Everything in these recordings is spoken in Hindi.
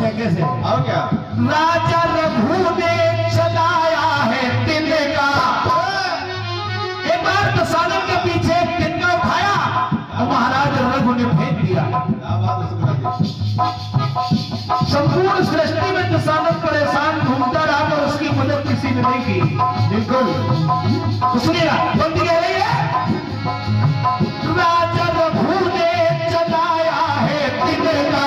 कैसे कैसे और क्या? राजा रघु ने चलाया है तिनका, एक बार दशानन के पीछे एक तिनका उठाया और महाराज रघु ने फेंक दिया। संपूर्ण सृष्टि में दशानन परेशान घूमता रहा और उसकी मदद किसी ने नहीं की। बिल्कुल तो सुनिएगा, बंदी कह रही है राजा रघु ने चलाया है तिनका,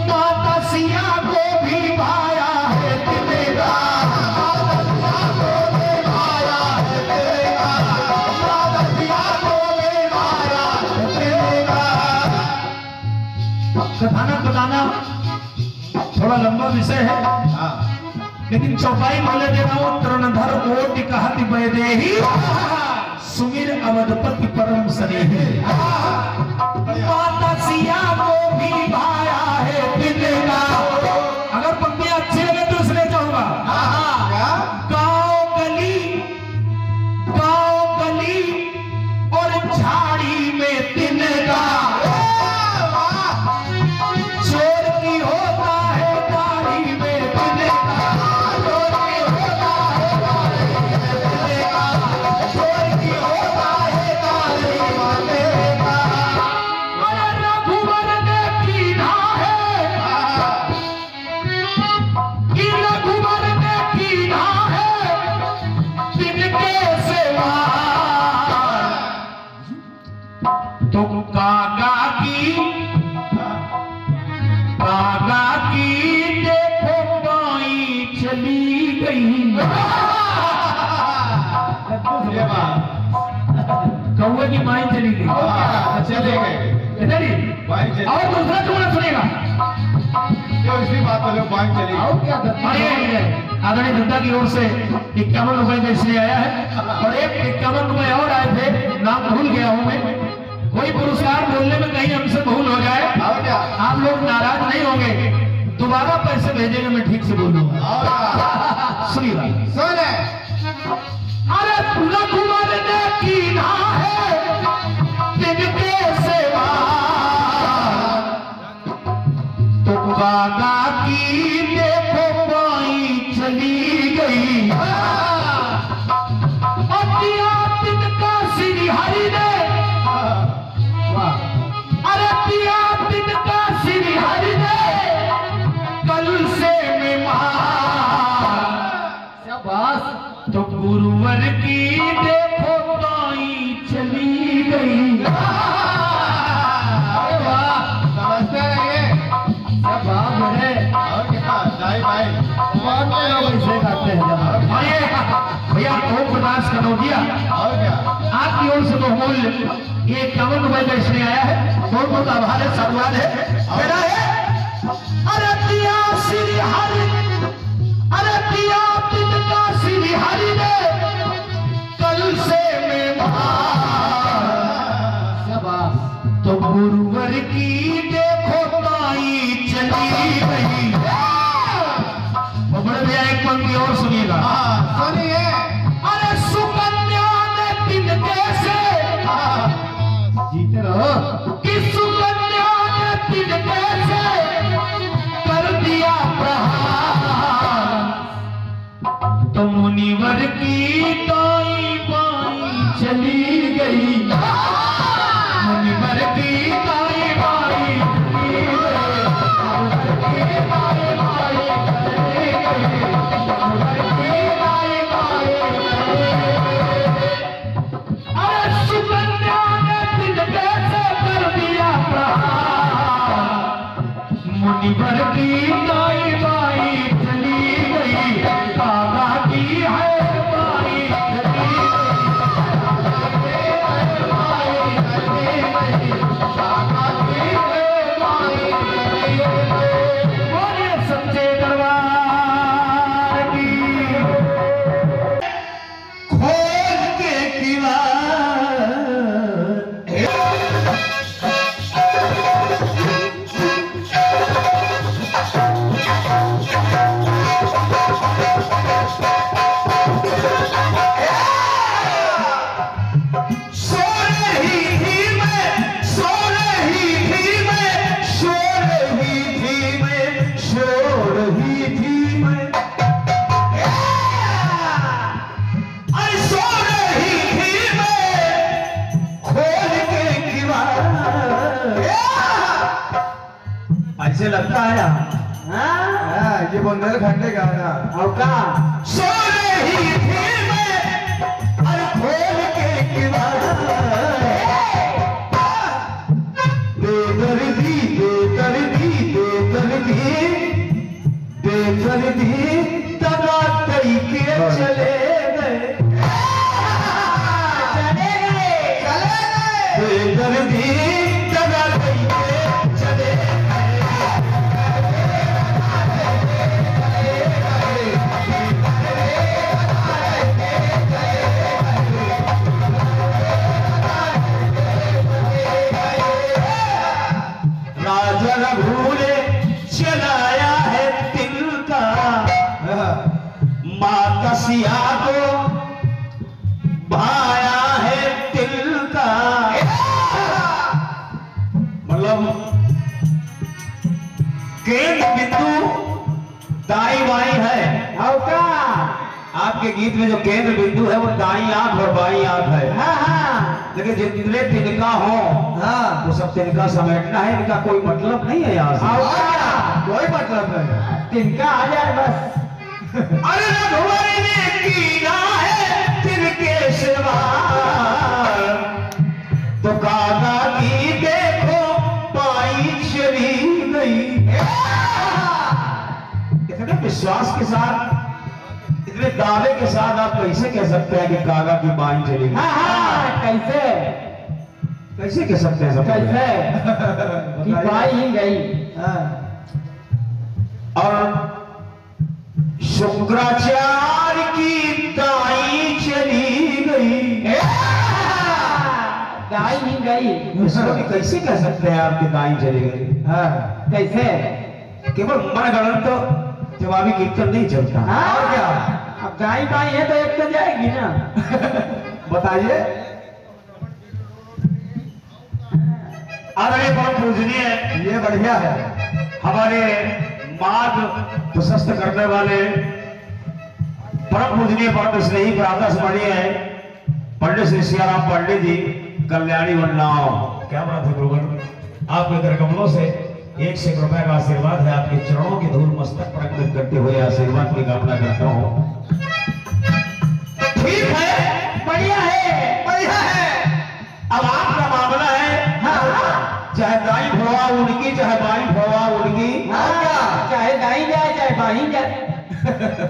माता सिया को भी भाया है तिनका, माता सिया को भी भाया है तिनका, माता सिया को भी भाया है तिनका। कथानक बताना थोड़ा लंबा विषय है, लेकिन चौपाई बोले दे रहा हूं। तरणधर ओट कहति वैदेही, सुमिर अवधपति परम स्नेही, माता सिया को भी भाया है तिनका। अगर पंक्तियां अच्छी लगे तो इसलिए चाहूंगा, गांव गली और झाड़ी में तिनका, चोर की होता है दाढ़ी में तिनका, चोर की होता है दाढ़ी में तिनका, चोर की होता है दाढ़ी में तिनका। अरे रघुवर ने कीना है, कि रघुवर ने कीना है तिनके सेवा, तो कागा की देखो बाई चली गई। कौवे की माई चली गई, चले गए इधर ही। और दूसरा जुमला सुनेगा, इसी बात पर बाइक चली। आदरणीय जनता की ओर से 51 रुपए का इसलिए आया है, और एक 51 रुपए और आए थे, नाम भूल गया हूं मैं। कोई पुरस्कार बोलने में कहीं हमसे भूल हो जाए, आप लोग नाराज नहीं होंगे, दोबारा पैसे भेजेंगे, मैं ठीक से बोलूंगा। सुनिएगा, सुने। अरे रघुवर ने कीना है तिनके सेवा, तो कागा की देखो बाई चली गई, अतिया तिनका श्री हरि ने, अरे दिया तिनका श्री हरि ने कल से शाबाश, तो गुरुवर की देखो बाई चली गई। समझते रहिए सब बात है, और क्या भाई ऐसे करते हैं। भैया ओम प्रकाश कनौजिया, और क्या आपकी ओर से बहुमूल्य ये 51 रुपए का इसलिए आया है, बहुत बहुत आभार है, साधुवाद है। मेरा है अरे दिया श्री हरि, अरे दिया तिनका श्री हरि ने कल से तो गुरुवर की देखो ताई चली गई। बड़े भैया एक पंक्ति और सुनिएगा, सुनिए। अरे सुकन्या ने तिनके से, जीते रहो, कि सुकन्या ने तिनके से कर दिया प्रहार, तो मुनिवर की ताई बाई चली गई, मुनिवर की ताई बाई चली गई, मुनिवर की ताई बाई चली गई, मुनिवर की ताई बाई चली गई। अरे सुकन्या ने तिनके से कर दिया प्रहार, मुनिवर की ताई बाई चली गई, कागा की है बाई चली गई, कागा की है बाई बुंदेलखंडी गाना। और का सो रही थी मैं अरे खोल के किवाड़ा बेदर्दी बेदर्दी बेदर्दी बेदर्दी दगा कई के चले गए बेदर्दी दगा कई के चले राजा रघुरे चलाया है तिल का माता सिया को भाया है तिल का मतलब केंद्र बिंदु दाई बाई है। और का आपके गीत में जो केंद्र बिंदु है वो दाई आंख और बाई आंख है। हाँ हाँ लेकिन जितने तिनका हो हाँ वो सब तिनका समेटना है। इनका कोई मतलब नहीं है यहाँ से कोई मतलब नहीं। तिनका आ जाए बस। अरे रघुवर ने कीना है तिनके सिवा तो कागा की देखो पाई चली गई। इतने विश्वास के साथ इतने दावे के साथ आप कैसे कह सकते हैं कि कागा की बाई चली गई? कैसे कैसे कह सकते हैं? सब कैसे कि बाई ही गई। और शुक्राचार्य की दाई चली गई। दाई ही गई इसको भी कैसे कह सकते हैं आपकी दाई चली गई? हाँ कैसे? केवल मनगढ़ंत तो जवाबी कीर्तन नहीं चलता। और क्या अब दाई बाई है तो एक तो जाएगी ना। बताइए। आदरणीय परम पूजनीय ये बढ़िया है हमारे मार्ग प्रशस्त करने वाले परम पूजनीय परम स्नेही प्रातः स्मरणीय है पंडित श्री सियाराम पांडे जी कल्याणी वन्नाव। क्या बात है गुरुवर, आपके कर कमलों से 100 रुपए का आशीर्वाद है। आपके चरणों की धूल मस्तक पर अर्पित करते हुए आशीर्वाद की कामना करता हूँ। ठीक है बढ़िया है बढ़िया है। अब आपका मामला है हाँ। चाहे दाई भोवा उनकी चाहे बाई भोवा उनकी हाँ। चाहे दाई जाए चाहे बाई जाए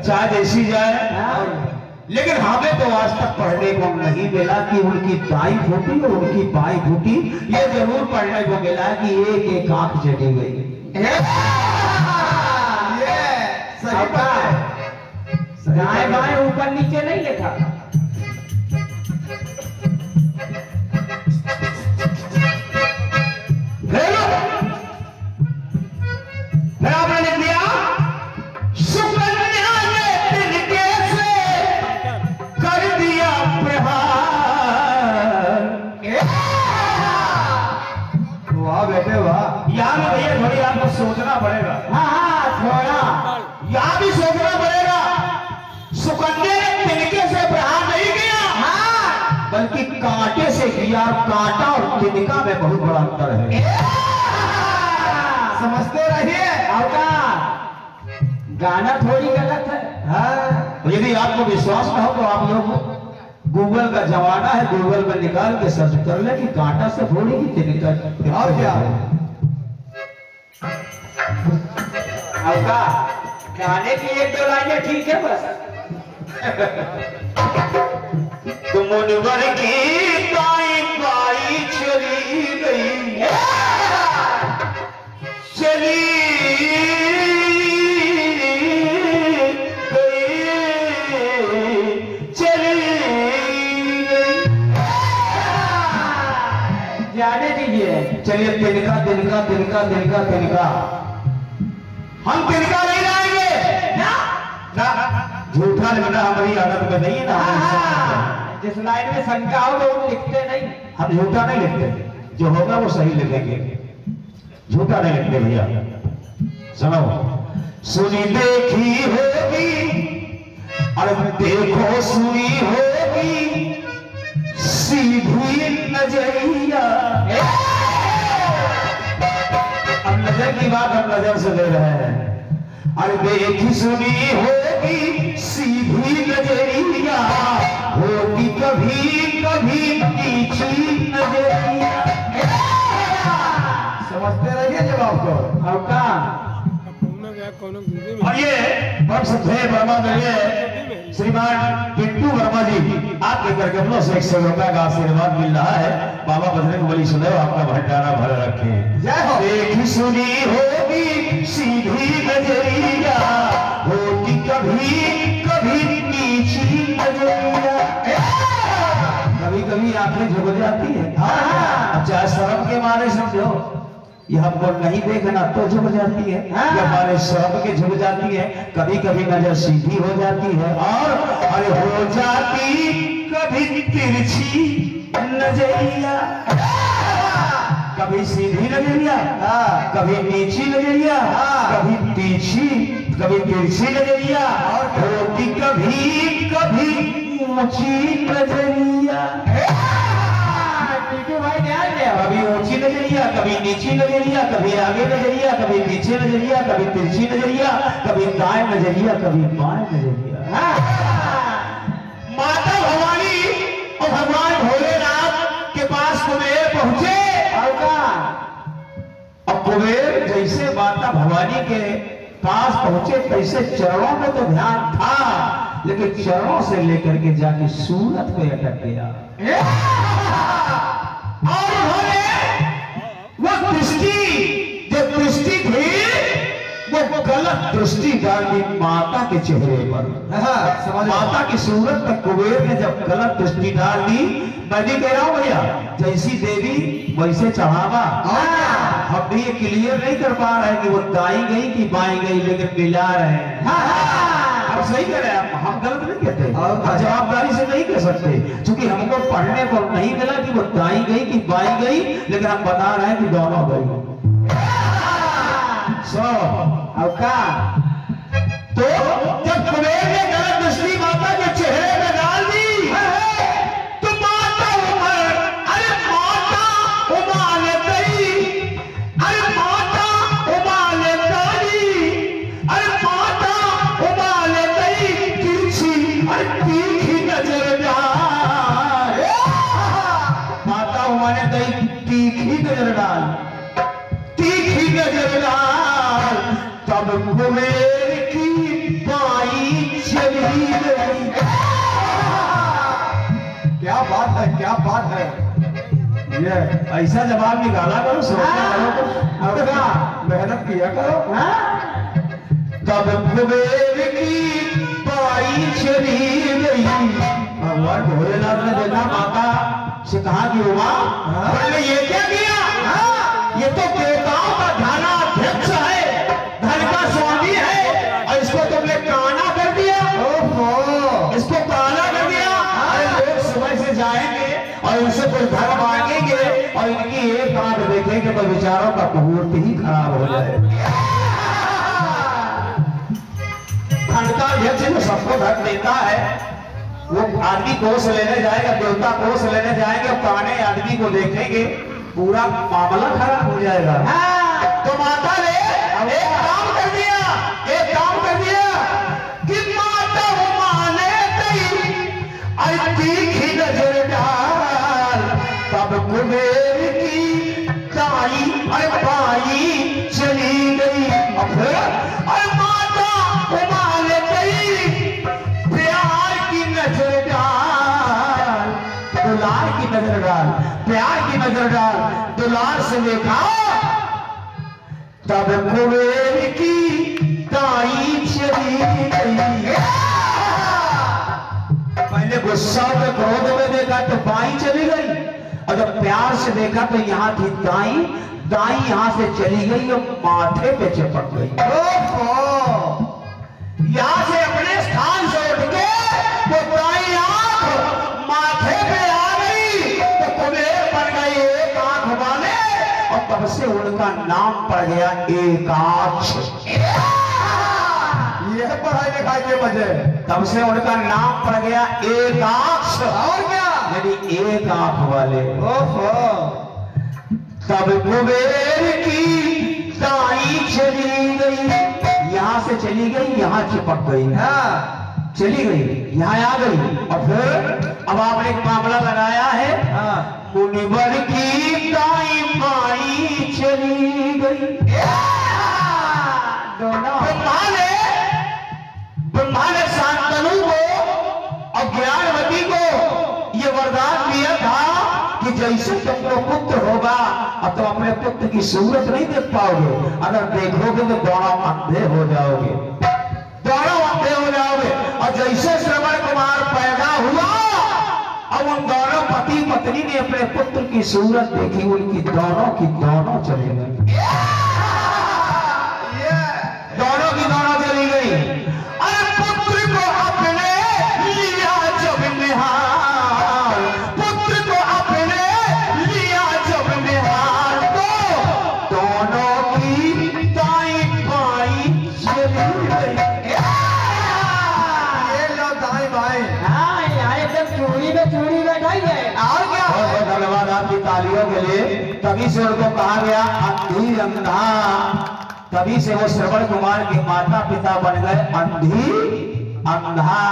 चाहे जैसी जाए हाँ। लेकिन हमें तो आज तक पढ़ने को नहीं मिला कि उनकी दाई फूटी और उनकी बाई फूटी। ये जरूर पढ़ने को मिला कि एक एक आंख चली गई। दाएं बाएं ऊपर नीचे नहीं लिखा। फिर आपने लिख दिया सुकन्या ने तिनके से कर दिया प्रहार। वाह बेटे वाह। यहाँ में भैया थोड़ी आपको सोचना पड़ेगा। हाँ हाँ थोड़ा यहाँ भी सोचना पड़ेगा। सुकन्या ने तिनके से प्रहार नहीं किया हाँ। बल्कि कांटे से किया। कांटा और तिनका में बहुत बड़ा अंतर है। समझते रहिए। गाना थोड़ी गलत है हाँ। यदि आपको विश्वास न हो तो आप लोग गूगल का जमाना है, गूगल में निकाल के सर्च कर ले कि कांटा से थोड़ी की तिनका। और क्या गाने की एक दो लाइनें ठीक है बस। तुम मुनिवर की दाई बाई चली गई चली जाने दीजिए। चलिए तिनका तिनका तिनका तिनका तिनका हम तिनका नहीं लाएंगे ना झूठा लिखना हमारी आदत में नहीं है ना। जिस लाइन में शंका हो वो लिखते नहीं। हम झूठा नहीं लिखते, जो होगा वो सही लिखेंगे, झूठा नहीं लिखते भैया। सुनो सुनी देखी होगी और देखो सुनी होगी सीधी नजरिया। अब नजर की बात हम नजर से ले रहे हैं। अरे देखी सुनी होगी सीधी नजरिया, होगी कभी कभी नीची नजरिया। समझते रहिए जवाब को। अब का और ये बक्स थे वर्मा दलिए श्रीमान पिंटू वर्मा जी आपके करकमलों से 100 रुपए का आशीर्वाद मिल रहा है। बाबा बजरंग बली सुदैव आपका भंडारा भर रखे। जय हो। देखी सुनी होगी सीधी नजरिया, होगी कभी कभी नीची नजरिया। कभी कभी आंखें झुक जाती है, चाहे शर्म के मारे समझो, ये हमको नहीं देखना तो झुक जाती है, ये हमारे शर्म के झुक जाती है। कभी कभी नजर सीधी हो जाती है और अरे हो जाती कभी तिरछी नजरिया, कभी सीधी नजरिया, कभी नीची नजरिया, कभी तिरछी नजरिया, और होती कभी कभी ऊंची नजरिया। कभी ऊंची नजरिया, कभी नीची नजरिया, कभी आगे नजरिया, कभी पीछे नजरिया, कभी तिरछी नजरिया, कभी दाएं नजरिया, कभी बाएं नजरिया। माता भवानी और भगवान भोलेनाथ के पास कुबेर पहुंचे। अब कुबेर जैसे माता भवानी के पास पहुंचे तैसे चरणों में तो ध्यान था, लेकिन चरणों से लेकर के जाके सूरत पे अटक गया। और उन्होंने वो दृष्टि जो दृष्टि थी वो गलत दृष्टि डाल दी माता के चेहरे पर। माता की सूरत पर कुबेर ने जब गलत दृष्टि डाल दी, मैं भी कह रहा हूं भैया जैसी देवी वैसे चढ़ावा। हम भी ये क्लियर नहीं कर पा रहे कि वो दाई गई कि बाई गई, लेकिन मिला रहे हैं। आप सही कह रहे हैं, हम गलत नहीं कहते, हम जवाबदारी से नहीं कह सकते, क्योंकि हमको पढ़ने को नहीं मिला कि वो दाई गई कि बाई गई, लेकिन हम बता रहे हैं कि दोनों गई। अब का तो जब कुबेर ने गलत दृष्टि माता के चेहरे में डाल दी, तो माता उमर, अरे माता उमाल गई, अरे माता उमाल गई, अरे माता उमाल गई, तिरछी अरे तीखी नजर डाल। माता उमाल गई, तीखी नजर डाल, तीखी नजर डाल। तब कुबेर की बाई चली गई। क्या बात है, क्या बात है। ये ऐसा जवाब निकाला करो, सोचना करो, मेहनत किया करो। तब कुबेर की बाई चली गई। भगवान भोलेनाथ ने देखा माता से कहा कि उमा तुमने ये क्या किया? ये तो देवताओं का ध्यानाध्यक्ष है, धन का स्वामी है, और इसको तुमने काना कर दिया। इसको काना कर दिया। अरे लोग सुबह से जाएंगे और इनसे कोई धन मांगेंगे और इनकी एक आंख देखेंगे तो विचारों का मुहूर्त ही खराब हो जाए। धन का अध्यक्ष जो सबको धन देता है, वो आदमी कोष लेने जाएगा, देवता कोष लेने जाएंगे, पुराने आदमी को देखेंगे, पूरा मामला खराब हो जाएगा। तो माता ने एक काम कर दिया, एक काम कर दिया कि माता वो माने गई, अरे तीखी नजर डाल। तब कुबेर की दाई अरे बाई चली गई। और फिर अरे माता वो माने गई, प्यार की नजर डाल, दुलार की नजर डाल, प्यार की नजर डाल, दुलार से देखा। तब कुबेर की दाई चली गई। पहले गुस्सा में क्रोध में देखा तो बाई चली गई, और जब प्यार से देखा तो यहाँ थी दाई, दाई यहाँ से चली गई और माथे पे चिपक गई। यहाँ से अपने स्थान से उठ के वो दाई आंख माथे पे आ गई तो कुबेर बन गई एक आंख वाले, और तब से उनका नाम पड़ गया एकाक्ष। यह पढ़ाई लिखाई के वजह, तब से उनका नाम पड़ गया एकाक्ष। और क्या? यानी एक आंख वाले। तब कुबेर की दाई चली गई। यहाँ से चली गई, यहाँ चिपक गई, हाँ चली गई, यहाँ आ गई, और फिर अब आपने एक मामला लगाया है, हाँ मुनिवर की दाई माई चली गई। ब्रह्मा ने शांतनु को और ज्ञानवती को ये वरदान दिया था कि जैसे तुमको पुत्र होगा और तुम अपने पुत्र की सूरत नहीं देख पाओगे, अगर देखोगे तो दोनों अंधे हो जाओगे, दोनों अंधे हो जाओगे। और जैसे श्रवण कुमार पैदा हुआ और उन दोनों पति पत्नी ने अपने पुत्र की सूरत देखी, उनकी दोनों की दोनों चली गई, दोनों की दोनों चली गई। अरे पुत्र को अपने लिया जब निहार, पुत्र को अपने लिया जब निहार, तो दोनों की दाई बाई चली गई। ये लो दाई भाई। हाँ यहाँ एकदम चूड़ी में बैठाई है। और क्या बहुत बहुत धन्यवाद आपकी तालियों के लिए। तभी से उनको कहा गया अंधी अंधा, तभी से वो श्रवण कुमार के माता पिता बन गए अंधी अंधा।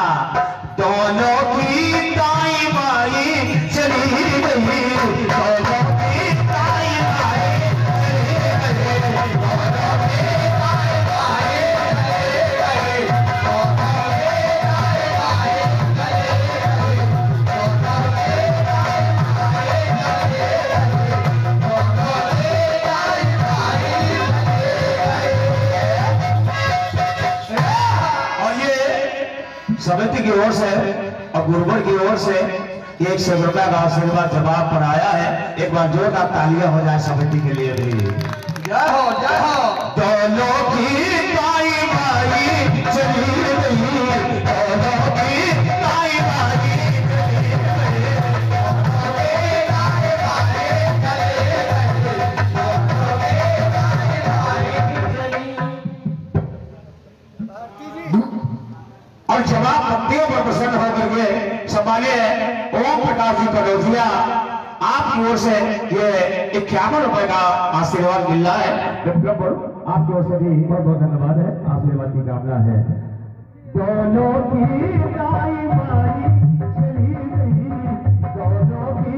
दोनों की दाई बाई चली गई, दोनों की दाई बाई समिति की ओर से और गुरुवर की ओर से 100 रुपया का आशीर्वाद जवाब पर आया है। एक बार जोरदार तालियां हो जाए समिति के लिए भी। जय हो जय हो। दोनों की दाई बाई चली गई, दोनों की दाई बाई और जवाब पत्तियों पर प्रसन्न होकर के संभाले ओम प्रकाश जी कटौजिया, आपकी ओर से ये 51 रुपए का आशीर्वाद मिल रहा है। आपकी ओर से भी बहुत बहुत धन्यवाद है, आशीर्वाद की कामना है। दोनों की दाई बाई चली गई, दोनों की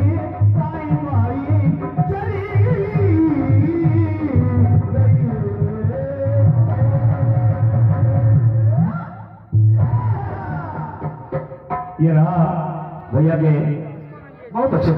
दाई बाई चली गई। ये रहा भैया के बहुत अच्छे